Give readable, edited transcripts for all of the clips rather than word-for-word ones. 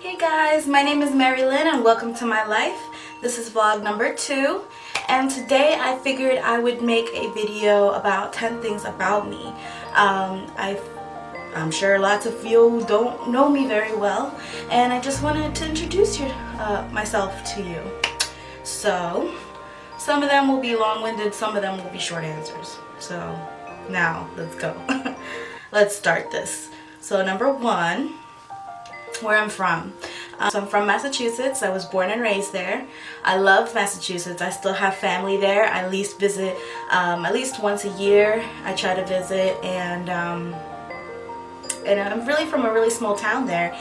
Hey guys, my name is Mary Lynn and welcome to my life. This is vlog number 2 and today I figured I would make a video about 10 things about me. I'm sure lots of you don't know me very well and I just wanted to introduce myself to you. So, some of them will be long-winded, some of them will be short answers. So, now, let's go. Let's start this. So, number 1. Where I'm from. So I'm from Massachusetts. I was born and raised there. I love Massachusetts. I still have family there. I at least visit at least once a year. I try to visit, and I'm really from a really small town there.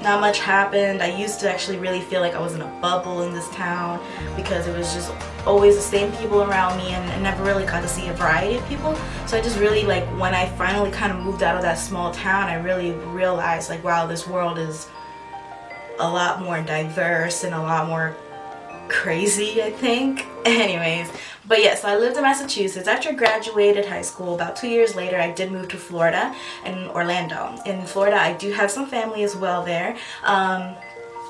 Not much happened. I used to actually really feel like I was in a bubble in this town because it was just always the same people around me and I never really got to see a variety of people. So I just really, like, when I finally kind of moved out of that small town, I really realized, like, wow, this world is a lot more diverse and a lot more crazy, I think. Anyways, but yeah, so I lived in Massachusetts. After I graduated high school, about 2 years later, I did move to Florida and Orlando. In Florida, I do have some family as well there.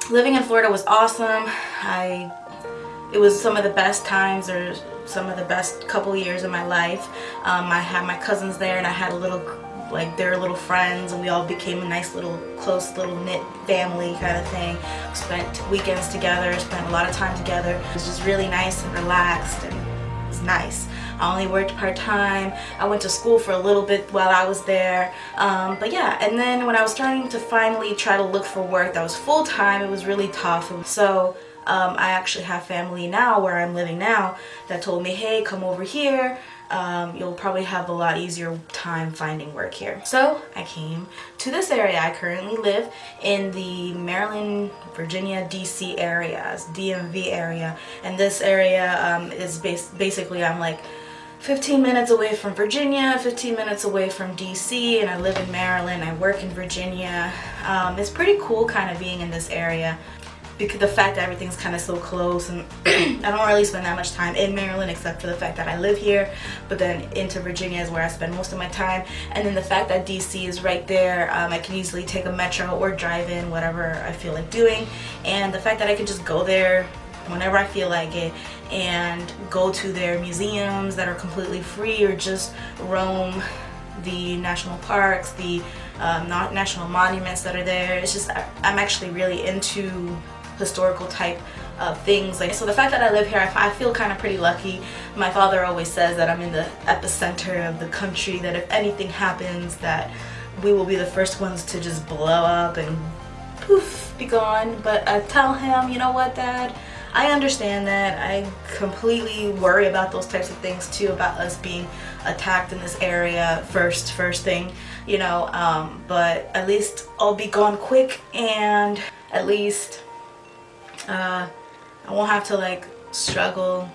Living in Florida was awesome. It was some of the best times, or some of the best couple of years of my life. I had my cousins there, and I had their little friends, and we all became a nice little close little knit family kind of thing. We spent weekends together, spent a lot of time together. It was just really nice and relaxed, and it was nice. I only worked part-time. I went to school for a little bit while I was there, but yeah, and then when I was starting to finally try to look for work that was full-time, it was really tough. So I actually have family now where I'm living now that told me, hey, come over here. You'll probably have a lot easier time finding work here. So I came to this area. I currently live in the Maryland, Virginia, DC area, DMV area, and this area is basically I'm like 15 minutes away from Virginia, 15 minutes away from DC, and I live in Maryland. I work in Virginia. It's pretty cool kind of being in this area, because the fact that everything's kind of so close, and I don't really spend that much time in Maryland except for the fact that I live here, but then into Virginia is where I spend most of my time. And then the fact that DC is right there, I can easily take a metro or drive in, whatever I feel like doing. And the fact that I can just go there whenever I feel like it and go to their museums that are completely free, or just roam the national parks, the national monuments that are there. It's just, I'm actually really into historical type of things. So the fact that I live here, I feel kind of pretty lucky. My father always says that I'm in the epicenter of the country, that if anything happens, that we will be the first ones to just blow up and poof, be gone. But I tell him, you know what, Dad, I understand that. I completely worry about those types of things too, about us being attacked in this area first thing, you know, but at least I'll be gone quick, and at least I won't have to like struggle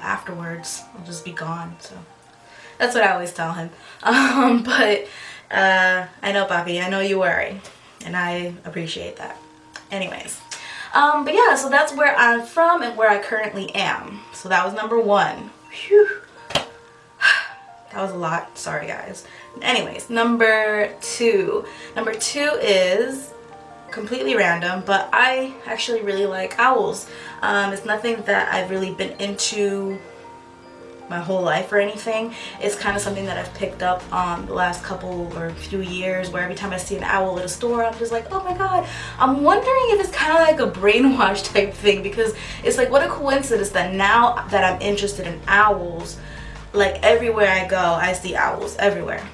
afterwards. I'll just be gone. So that's what I always tell him. But I know, Papi, I know you worry, and I appreciate that. Anyways, but yeah, so that's where I'm from and where I currently am. So that was number 1. Whew. That was a lot. Sorry, guys. Anyways, number 2. Number 2 is completely random, but I actually really like owls. It's nothing that I've really been into my whole life or anything. It's kind of something that I've picked up on the last couple or few years, where every time I see an owl at a store, I'm just like, oh my god. I'm wondering if it's kind of like a brainwash type thing, because it's like, what a coincidence that now that I'm interested in owls, like everywhere I go, I see owls everywhere.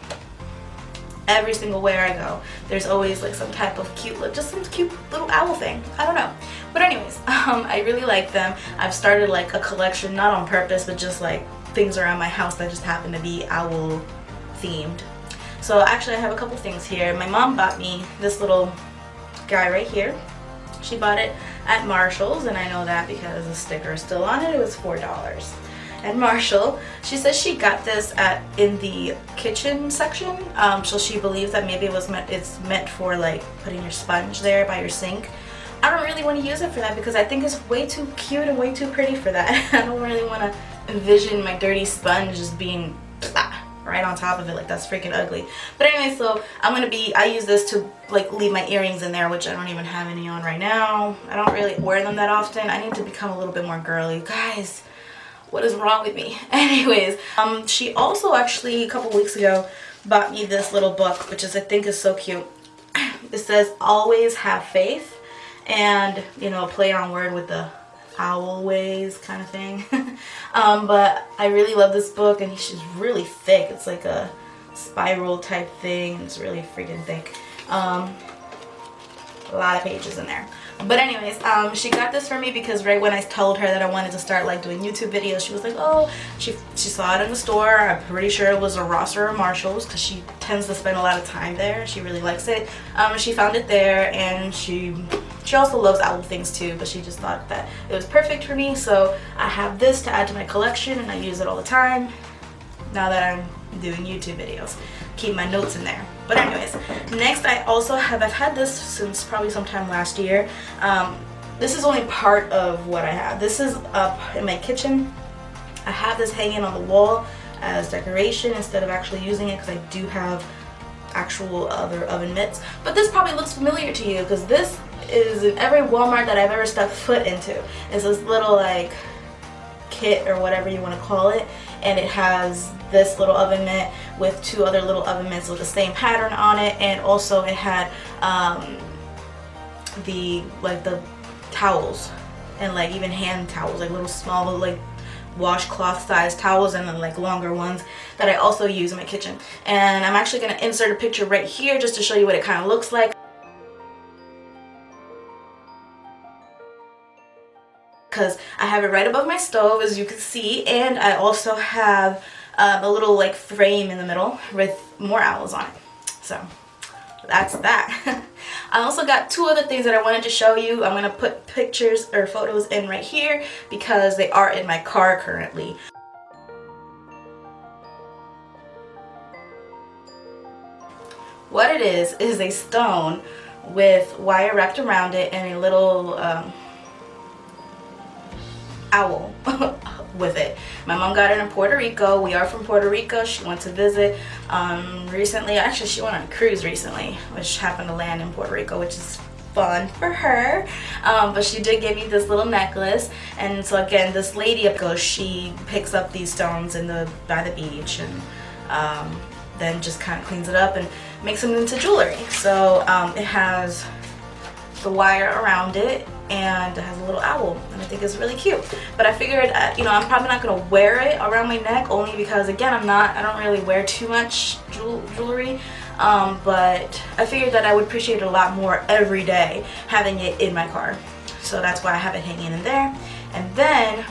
Every single where I go, there's always like some type of cute, just some cute little owl thing. I don't know. But anyways, I really like them. I've started like a collection, not on purpose, but just like things around my house that just happen to be owl themed. So actually I have a couple things here. My mom bought me this little guy right here. She bought it at Marshall's, and I know that because the sticker is still on it. It was $4 at Marshall. She says she got this in the kitchen section, so she believes that maybe it's meant for like putting your sponge there by your sink. I don't really want to use it for that because I think it's way too cute and way too pretty for that. I don't really want to envision my dirty sponge just being right on top of it. Like, that's freaking ugly. But anyway, so I use this to like leave my earrings in there, which I don't even have any on right now. I don't really wear them that often. I need to become a little bit more girly. Guys, what is wrong with me? Anyways, she also actually a couple weeks ago bought me this little book, which I think is so cute. It says always have faith, and you know, play on word with the owl ways kind of thing. But I really love this book, and she's really thick. It's like a spiral type thing. It's really freaking thick. A lot of pages in there. But anyways, she got this for me because right when I told her that I wanted to start like doing YouTube videos, she was like, oh, she saw it in the store. I'm pretty sure it was a Ross or a Marshalls because she tends to spend a lot of time there. She really likes it. She found it there, and she also loves owl things too, but she just thought that it was perfect for me. So I have this to add to my collection, and I use it all the time now that I'm doing YouTube videos. Keep my notes in there. But anyways, next I've had this since probably sometime last year. This is only part of what I have. This is up in my kitchen. I have this hanging on the wall as decoration instead of actually using it, because I do have actual other oven mitts. But this probably looks familiar to you because this is in every Walmart that I've ever stepped foot into. It's this little like kit or whatever you want to call it, and it has this little oven mitt with two other little oven mitts with the same pattern on it, and also it had the towels, and like even hand towels, like little small like washcloth sized towels, and then like longer ones that I also use in my kitchen. And I'm actually going to insert a picture right here just to show you what it kind of looks like, because I have it right above my stove, as you can see, and I also have a little like frame in the middle with more owls on it. So that's that. I also got two other things that I wanted to show you. I'm going to put pictures or photos in right here because they are in my car currently. What it is a stone with wire wrapped around it and a little owl with it. My mom got it in Puerto Rico. We are from Puerto Rico. She went to visit recently. Actually, she went on a cruise recently, which happened to land in Puerto Rico, which is fun for her. But she did give me this little necklace, and so again, this lady goes, she picks up these stones by the beach, and then just kind of cleans it up and makes them into jewelry. So it has the wire around it, and it has a little owl, and I think it's really cute. But I figured, you know, I'm probably not gonna wear it around my neck, only because again, I don't really wear too much jewelry. But I figured that I would appreciate it a lot more every day having it in my car. So that's why I have it hanging in there. And then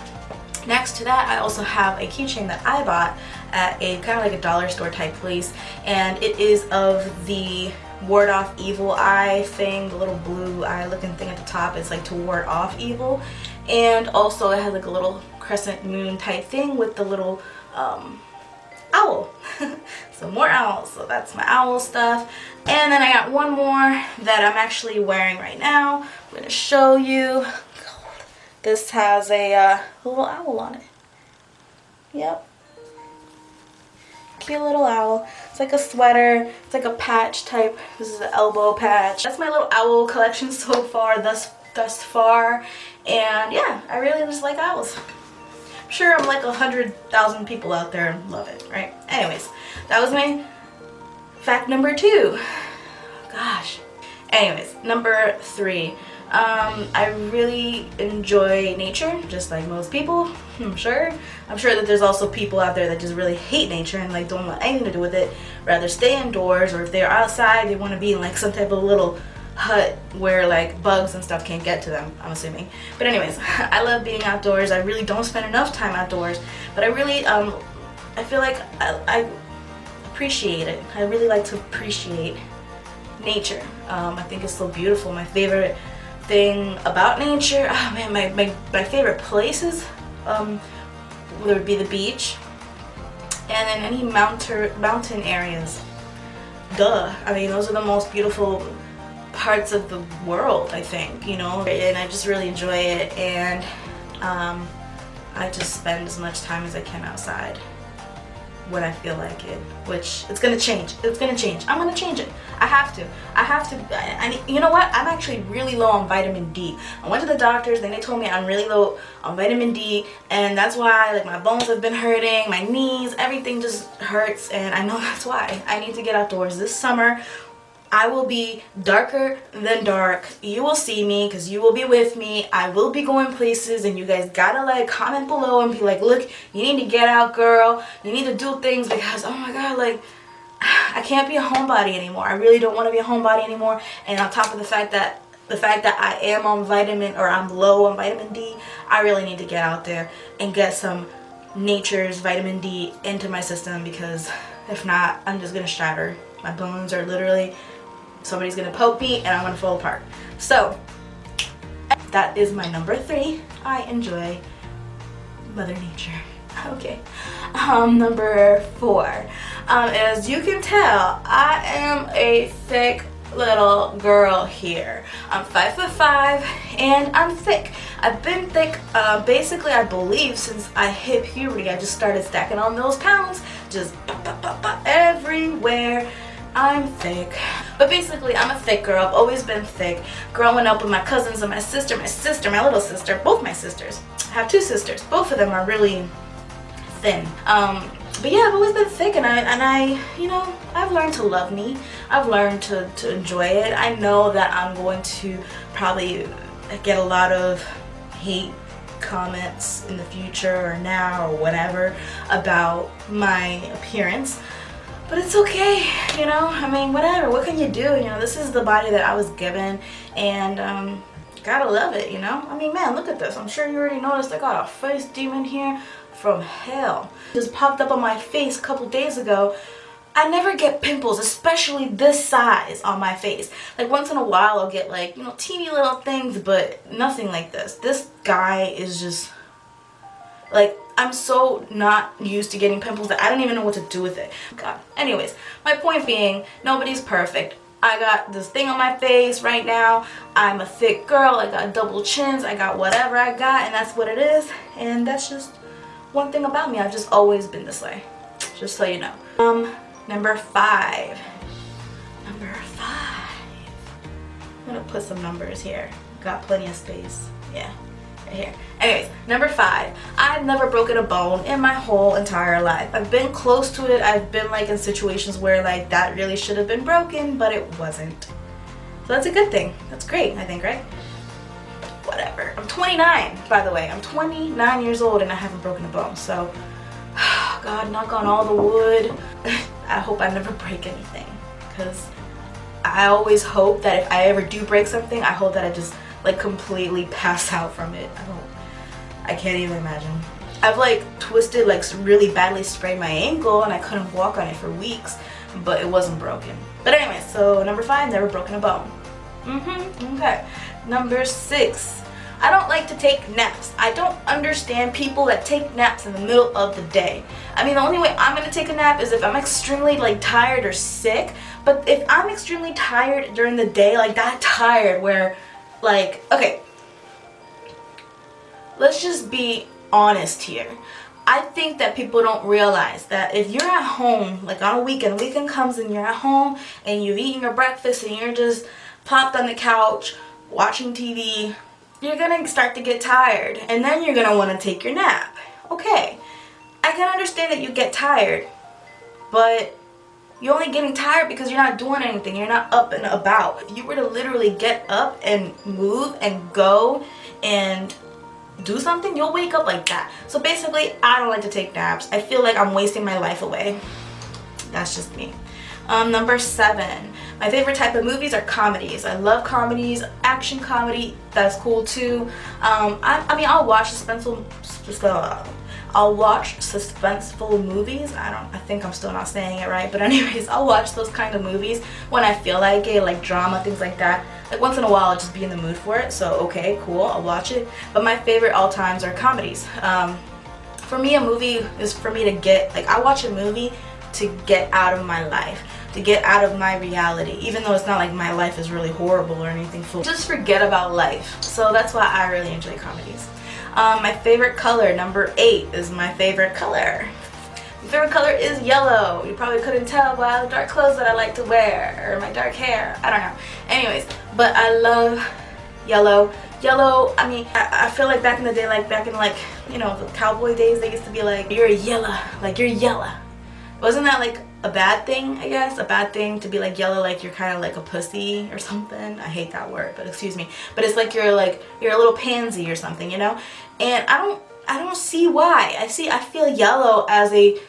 next to that, I also have a keychain that I bought at a kind of like a dollar store type place, and it is of the ward off evil eye thing, the little blue eye looking thing at the top. It's like to ward off evil, and also it has like a little crescent moon type thing with the little owl. So more owls. So that's my owl stuff. And then I got one more that I'm actually wearing right now. I'm going to show you. This has a little owl on it. Yep. Cute little owl. It's like a sweater. It's like a patch type. This is an elbow patch. That's my little owl collection so far, thus far. And yeah, I really just like owls. I'm sure I'm like 100,000 people out there and love it, right? Anyways, that was my fact number 2. Gosh. Anyways, number 3. I really enjoy nature, just like most people, I'm sure. I'm sure that there's also people out there that just really hate nature and like don't want anything to do with it, rather stay indoors, or if they're outside, they want to be in like some type of little hut where like bugs and stuff can't get to them, I'm assuming. But anyways, I love being outdoors. I really don't spend enough time outdoors, but I really, I feel like I appreciate it. I really like to appreciate nature. I think it's so beautiful. My favorite thing about nature, oh man, my favorite places would be the beach, and then any mountain areas. Duh. I mean, those are the most beautiful parts of the world, I think, you know, and I just really enjoy it, and I just spend as much time as I can outside. when I feel like it, which it's gonna change. It's gonna change. I'm gonna change it. I have to. You know what? I'm actually really low on vitamin D. I went to the doctors and they told me I'm really low on vitamin D, and that's why like my bones have been hurting, my knees, everything just hurts, and I know that's why. I need to get outdoors this summer. I will be darker than dark. You will see me because you will be with me. I will be going places, and you guys gotta like comment below and be like, look, you need to get out, girl. You need to do things, because oh my god, like I can't be a homebody anymore. I really don't want to be a homebody anymore. And on top of the fact that I am on I'm low on vitamin D, I really need to get out there and get some nature's vitamin D into my system, because if not, I'm just gonna shatter. My bones are literally, somebody's gonna poke me and I'm gonna fall apart. So that is my number 3. I enjoy Mother Nature. Okay. Number 4. As you can tell, I am a thick little girl here. I'm 5'5" and I'm thick. I've been thick basically, I believe, since I hit puberty. I just started stacking on those pounds, just everywhere. I'm thick. But basically, I'm a thick girl. I've always been thick. Growing up with my cousins and my sister, my little sister, both my sisters. I have 2 sisters. Both of them are really thin. But yeah, I've always been thick, and I, you know, I've learned to love me. I've learned to enjoy it. I know that I'm going to probably get a lot of hate comments in the future or now or whatever about my appearance. But it's okay, you know, I mean, whatever, what can you do? You know, this is the body that I was given, and gotta love it, you know? I mean, man, look at this. I'm sure you already noticed I got a face demon here from hell. Just popped up on my face a couple days ago. I never get pimples, especially this size on my face. Like once in a while I'll get like, you know, teeny little things, but nothing like this. This guy is just like, I'm so not used to getting pimples that I don't even know what to do with it. God. Anyways, my point being, nobody's perfect. I got this thing on my face right now. I'm a thick girl. I got double chins. I got whatever I got, and that's what it is. And that's just one thing about me. I've just always been this way. Just so you know. Number 5. Number 5. I'm gonna put some numbers here. Got plenty of space. Yeah. Here. Anyways, number 5. I've never broken a bone in my whole entire life. I've been close to it. I've been like in situations where like that really should have been broken, but it wasn't. So that's a good thing. That's great, I think, right? Whatever. I'm 29, by the way. I'm 29 years old and I haven't broken a bone. So, God, knock on all the wood. I hope I never break anything, because I always hope that if I ever do break something, I hope that I just like completely pass out from it. I can't even imagine. I've like twisted, like really badly sprained my ankle, and I couldn't walk on it for weeks, but it wasn't broken. But anyway, so number 5, never broken a bone. Okay. Number 6. I don't like to take naps. I don't understand people that take naps in the middle of the day. I mean, the only way I'm gonna take a nap is if I'm extremely like tired or sick. But if I'm extremely tired during the day, like that tired where like, okay, let's just be honest here. I think that people don't realize that if you're at home, like on a weekend comes and you're at home and you've eaten your breakfast and you're just plopped on the couch watching TV, you're gonna start to get tired, and then you're gonna want to take your nap. Okay, I can understand that you get tired, but you're only getting tired because you're not doing anything. You're not up and about. If you were to literally get up and move and go and do something, you'll wake up like that. So basically, I don't like to take naps. I feel like I'm wasting my life away. That's just me. Number 7. My favorite type of movies are comedies. I love comedies. Action comedy, that's cool too. I mean, I'll watch suspenseful movies. I think I'm still not saying it right, but anyways, I'll watch those kind of movies when I feel like it, like drama, things like that. Like once in a while I'll just be in the mood for it, so okay, cool, I'll watch it. But my favorite all times are comedies. For me, a movie is for me to get, like, I watch a movie to get out of my life, to get out of my reality, even though it's not like my life is really horrible or anything full. Just forget about life. So that's why I really enjoy comedies. My favorite color, number 8, is my favorite color. favorite color is yellow. You probably couldn't tell by the dark clothes that I like to wear or my dark hair. I don't know. Anyways, but I love yellow. Yellow, I mean, I feel like back in the day, like back in like, you know, the cowboy days, they used to be like, you're yellow, like you're yellow. Wasn't that like a bad thing, I guess? A bad thing to be like yellow, like you're kind of like a pussy or something? I hate that word, but excuse me. But it's like you're a little pansy or something, you know? And I don't see why. I feel yellow as a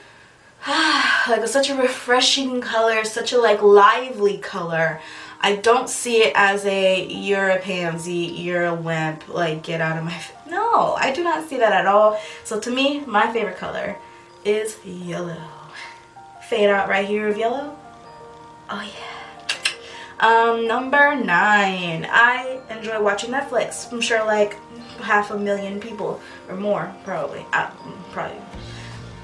like such a refreshing color, such a like lively color. I don't see it as a you're a pansy, you're a wimp, like get out of my no, I do not see that at all. So to me, my favorite color is yellow. Fade out right here of yellow. Oh yeah. Number 9. I enjoy watching Netflix. I'm sure like 500,000 people or more probably.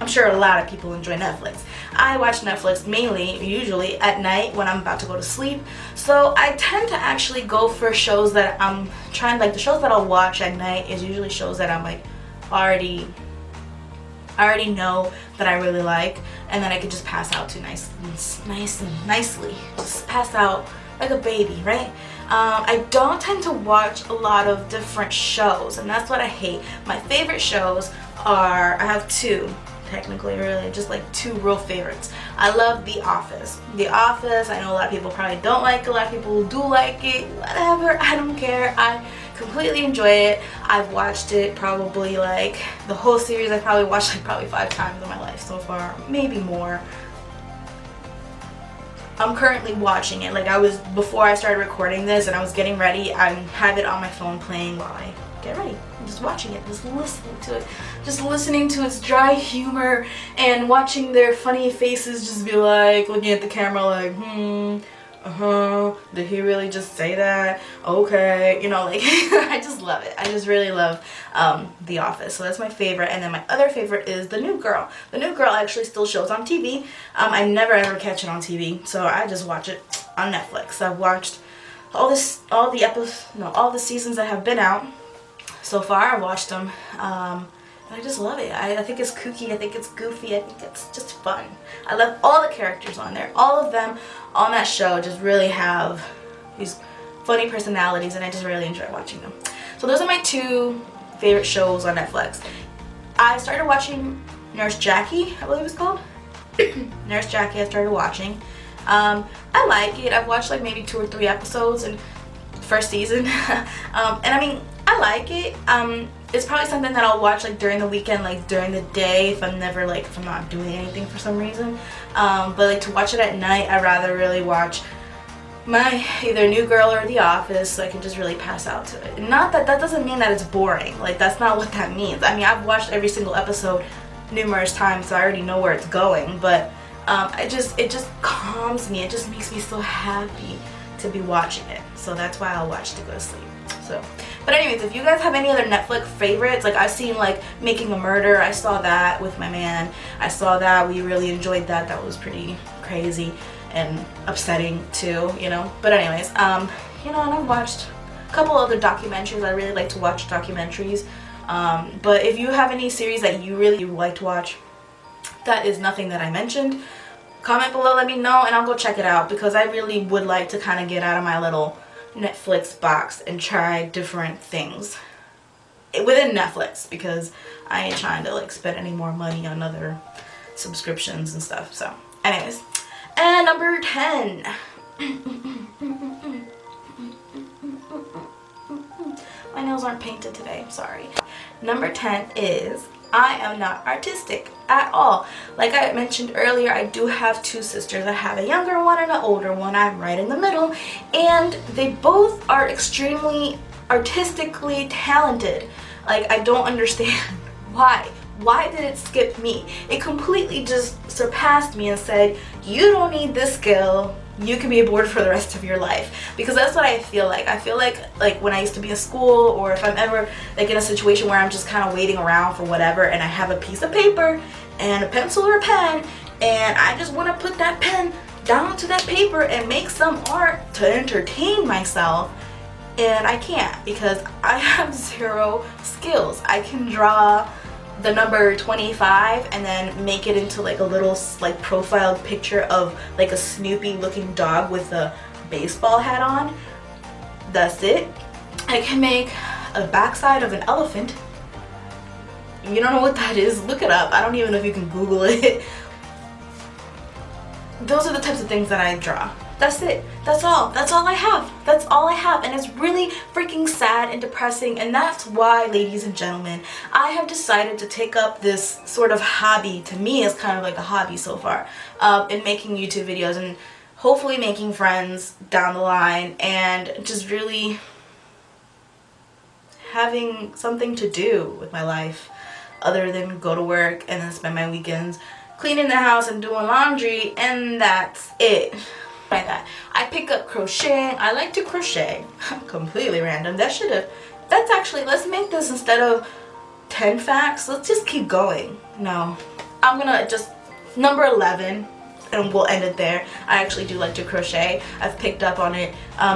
I'm sure a lot of people enjoy Netflix. I watch Netflix mainly, usually at night when I'm about to go to sleep. So I tend to actually go for shows that I'm trying, like the shows that I'll watch at night is usually shows that I'm like I already know that I really like, and then I could just pass out to nicely. Just pass out like a baby, right? I don't tend to watch a lot of different shows, and that's what I hate. My favorite shows are, I have 2. Technically, really, just like 2 real favorites. I love The Office. The Office, I know a lot of people probably don't like it, a lot of people do like it, whatever, I don't care. I completely enjoy it. I've watched it probably like, the whole series I probably watched like probably 5 times in my life so far, maybe more. I'm currently watching it, like before I started recording this and I was getting ready, I have it on my phone playing while I get ready. I'm just watching it, just listening to it, just listening to its dry humor and watching their funny faces just be like, looking at the camera like, did he really just say that? Okay, you know, like, I just love it. I just really love The Office. So that's my favorite. And then my other favorite is The New Girl. The New Girl actually still shows on TV. I never ever catch it on TV, so I just watch it on Netflix. I've watched all the seasons that have been out so far. I've watched them. And I just love it. I think it's kooky, I think it's goofy, I think it's just fun. I love all the characters on there. All of them on that show just really have these funny personalities, and I just really enjoy watching them. So those are my 2 favorite shows on Netflix. I started watching Nurse Jackie, I believe it's called. Nurse Jackie I started watching. I like it. I've watched like maybe 2 or 3 episodes in the first season. And I mean, I like it. It's probably something that I'll watch like during the weekend, like during the day if I'm not doing anything for some reason. But like to watch it at night, I'd rather really watch my either New Girl or The Office, so I can just really pass out to it. Not that doesn't mean that it's boring. Like that's not what that means. I mean, I've watched every single episode numerous times, so I already know where it's going. But it just calms me. It just makes me so happy to be watching it. So that's why I'll watch to go to sleep. So, but anyways, if you guys have any other Netflix favorites, like I've seen like Making a Murder, I saw that with my man. I saw that, we really enjoyed that. That was pretty crazy and upsetting too, you know. But anyways, you know, and I've watched a couple other documentaries. I really like to watch documentaries. But if you have any series that you really like to watch, that is nothing that I mentioned, comment below, let me know, and I'll go check it out, because I really would like to kind of get out of my little Netflix box and try different things within Netflix, because I ain't trying to like spend any more money on other subscriptions and stuff. So anyways, and number 10. My nails aren't painted today, sorry. Number 10 is I am not artistic at all. Like I mentioned earlier, I do have 2 sisters. I have a younger one and an older one. I'm right in the middle, and they both are extremely artistically talented. Like I don't understand why. Why did it skip me? It completely just surpassed me and said, you don't need this skill. You can be bored for the rest of your life. Because that's what I feel like. I feel like when I used to be in school, or if I'm ever like in a situation where I'm just kind of waiting around for whatever, and I have a piece of paper and a pencil or a pen, and I just want to put that pen down to that paper and make some art to entertain myself, and I can't, because I have 0 skills. I can draw the number 25 and then make it into like a little like profiled picture of like a Snoopy looking dog with a baseball hat on. That's it. I can make a backside of an elephant. You don't know what that is? Look it up. I don't even know if you can Google it. Those are the types of things that I draw. That's it. That's all. That's all I have. That's all I have. And it's really freaking sad and depressing. And that's why, ladies and gentlemen, I have decided to take up this sort of hobby. To me, it's kind of like a hobby so far, in making YouTube videos and hopefully making friends down the line and just really having something to do with my life other than go to work and then spend my weekends cleaning the house and doing laundry, and that's it. Like that. I pick up crocheting. I like to crochet. Completely random. That's actually, let's make this instead of 10 facts. Let's just keep going. No. I'm gonna just, number 11, and we'll end it there. I actually do like to crochet. I've picked up on it.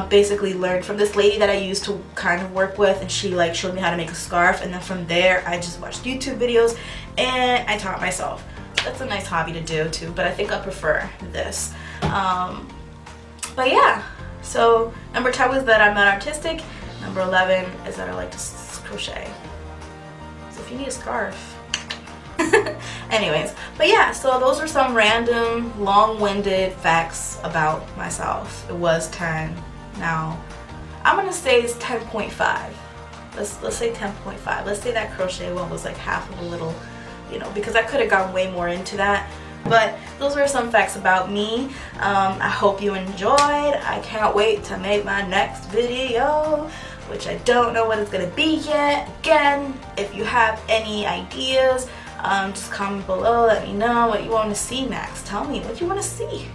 Basically learned from this lady that I used to kind of work with, and she like showed me how to make a scarf, and then from there I just watched YouTube videos and I taught myself. That's a nice hobby to do too, but I think I prefer this. But yeah, so number 10 was that I'm not artistic. Number 11 is that I like to crochet. So if you need a scarf. Anyways, but yeah, so those are some random, long-winded facts about myself. It was 10. Now, I'm gonna say it's 10.5. Let's say 10.5. Let's say that crochet one was like half of a little, you know, because I could have gone way more into that. But those were some facts about me. I hope you enjoyed. I can't wait to make my next video, which I don't know what it's gonna be yet. Again, if you have any ideas, just comment below. Let me know what you want to see next. Tell me what you want to see.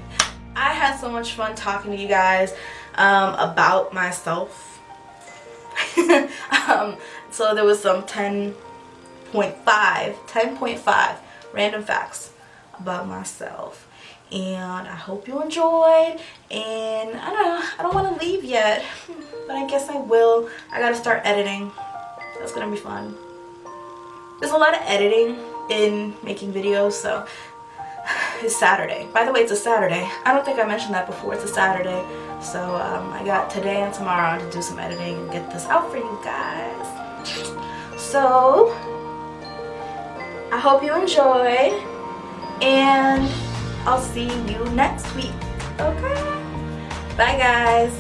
I had so much fun talking to you guys about myself. So there was some 10.5 random facts about myself, and I hope you enjoyed. And I don't want to leave yet, but I guess I will. I gotta start editing. That's gonna be fun. There's a lot of editing in making videos, so it's Saturday. By the way, it's a Saturday. I don't think I mentioned that before. It's a Saturday, so I got today and tomorrow to do some editing and get this out for you guys. So I hope you enjoyed, and I'll see you next week. Okay? Bye, guys.